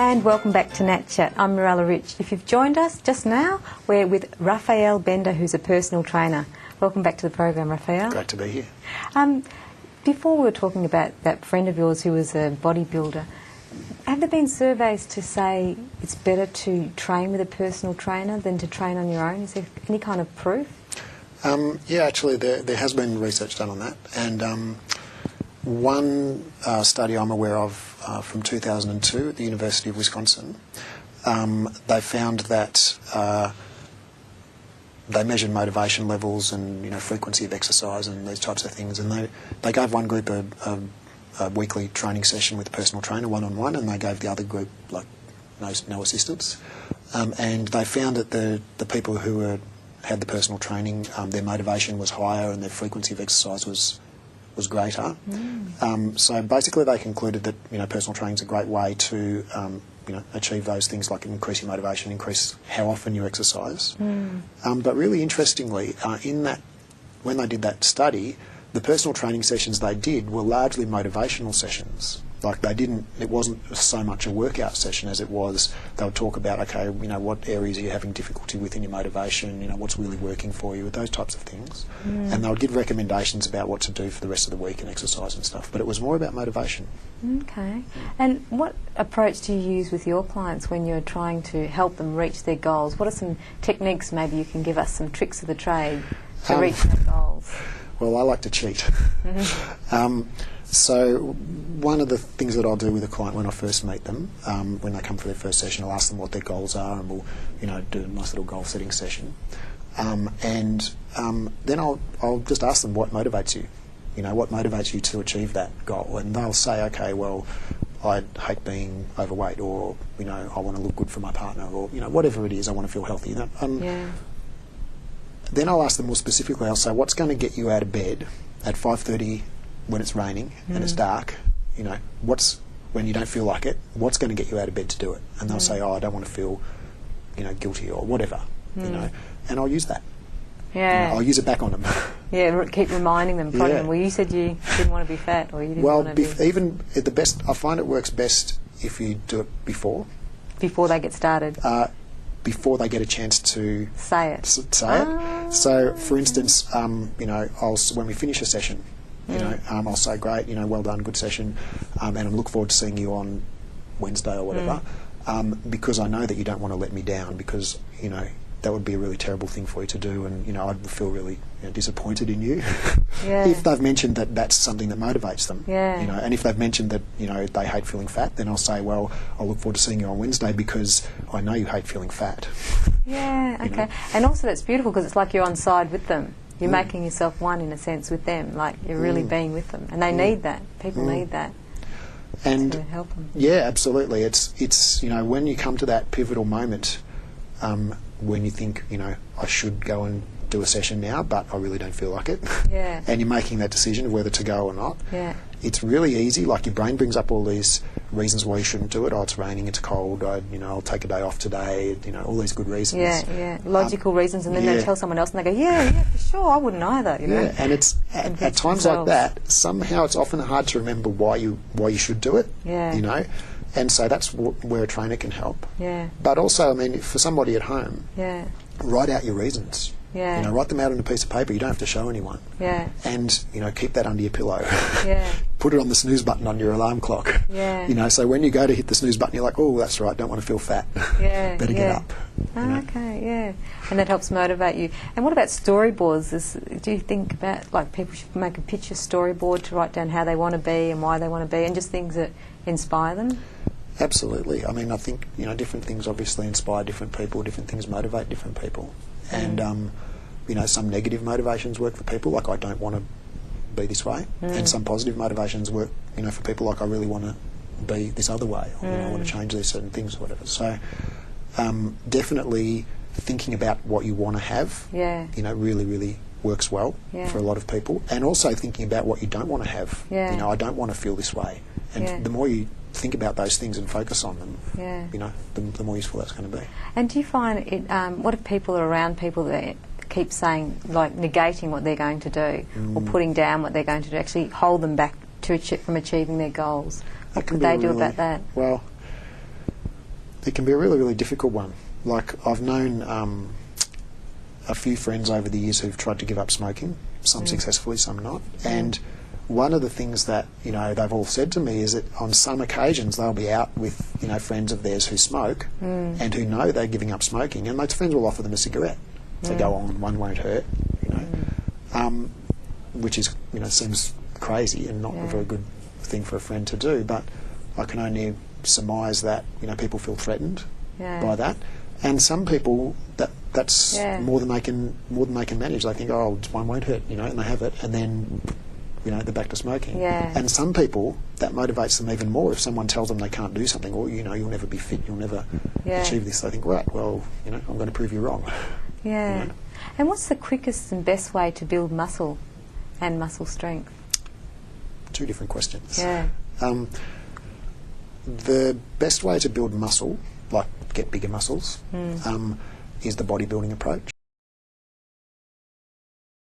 And welcome back to NatChat. I'm Mirella Rich. If you've joined us just now, we're with Raphael Bender, who's a personal trainer. Welcome back to the program, Raphael. Great to be here. Before we were talking about that friend of yours who was a bodybuilder, have there been surveys to say it's better to train with a personal trainer than to train on your own? Is there any kind of proof? Yeah, actually there has been research done on that. And one study I'm aware of from 2002 at the University of Wisconsin, they found that they measured motivation levels and frequency of exercise and these types of things, and they gave one group a weekly training session with a personal trainer, one-on-one, and they gave the other group like no assistance, and they found that the people who had the personal training, their motivation was higher and their frequency of exercise was greater. So basically they concluded that personal training is a great way to achieve those things like increase your motivation, increase how often you exercise. But really interestingly, when they did that study, the personal training sessions they did were largely motivational sessions. Like it wasn't so much a workout session as it was, they would talk about, okay, what areas are you having difficulty with in your motivation, what's really working for you, those types of things. And they would give recommendations about what to do for the rest of the week and exercise and stuff, but it was more about motivation. Okay. And what approach do you use with your clients when you're trying to help them reach their goals? What are some techniques, maybe you can give us some tricks of the trade to reach their goals? Well, I like to cheat. So one of the things that I'll do with a client when I first meet them, when they come for their first session, I'll ask them what their goals are, and we'll do a nice little goal setting session. And then I'll just ask them what motivates you. What motivates you to achieve that goal? And they'll say, okay, well, I hate being overweight, or I want to look good for my partner, or whatever it is, I want to feel healthy. Then I'll ask them more specifically. I'll say, what's going to get you out of bed at 5:30 when it's raining and it's dark? What's, when you don't feel like it, what's going to get you out of bed to do it? And they'll say, oh, I don't want to feel guilty or whatever. And I'll use that. I'll use it back on them. Keep reminding them, prodding them. Well, you said you didn't want to be fat, or you didn't want to be... even at the best, I find it works best if you do it before they get started. Before they get a chance to say it. So, for instance, when we finish a session, I'll say, great, well done, good session, and I look forward to seeing you on Wednesday or whatever, because I know that you don't want to let me down, because that would be a really terrible thing for you to do, and I'd feel really disappointed in you if they've mentioned that that's something that motivates them. And if they've mentioned that they hate feeling fat, then I'll say, well, I'll look forward to seeing you on Wednesday because I know you hate feeling fat. Okay. And also that's beautiful because it's like you're on side with them. You're making yourself one in a sense with them, like you're really being with them, and they need that. People need that. And to help them. Yeah, absolutely. It's when you come to that pivotal moment, when you think I should go and do a session now, but I really don't feel like it. And you're making that decision of whether to go or not. It's really easy. Like your brain brings up all these reasons why you shouldn't do it. Oh, it's raining, it's cold. I'll take a day off today. All these good reasons. Logical reasons, and then they tell someone else, and they go, for sure, I wouldn't either. And it's at times like that. Somehow, it's often hard to remember why you should do it. And so that's where a trainer can help. But also, for somebody at home, write out your reasons. Write them out on a piece of paper. You don't have to show anyone. And keep that under your pillow. Put it on the snooze button on your alarm clock. So when you go to hit the snooze button, you're like, oh, that's right, don't want to feel fat. Better get up. And that helps motivate you. And what about storyboards? Do you think about like people should make a picture storyboard to write down how they want to be and why they want to be, and just things that inspire them? Absolutely. I think different things obviously inspire different people. Different things motivate different people. And some negative motivations work for people, like I don't want to be this way, and some positive motivations work, for people, like I really want to be this other way, or I want to change these certain things or whatever. So definitely thinking about what you want to have, really, really works well for a lot of people, and also thinking about what you don't want to have. I don't want to feel this way, and the more you think about those things and focus on them, the more useful that's going to be. And do you find it, what if people are around people that keep saying, like negating what they're going to do, or putting down what they're going to do, actually hold them back from achieving their goals? What could they do about that? Well, It can be a really, really difficult one. Like, I've known a few friends over the years who've tried to give up smoking, some successfully, some not. And one of the things that, you know, they've all said to me is that on some occasions they'll be out with, you know, friends of theirs who smoke and who know they're giving up smoking, and those friends will offer them a cigarette. They go on, one won't hurt, you know, which is, you know, seems crazy and not a very good thing for a friend to do, but I can only surmise that, you know, people feel threatened by that, and some people that's more than they can manage. They think, oh, one won't hurt, you know, and they have it, and then, you know, they're back to smoking. And some people, that motivates them even more. If someone tells them they can't do something, or, you know, you'll never be fit, you'll never achieve this, they think, right, well, you know, I'm going to prove you wrong. You know? And what's the quickest and best way to build muscle and muscle strength? Two different questions. The best way to build muscle, like get bigger muscles, is the bodybuilding approach.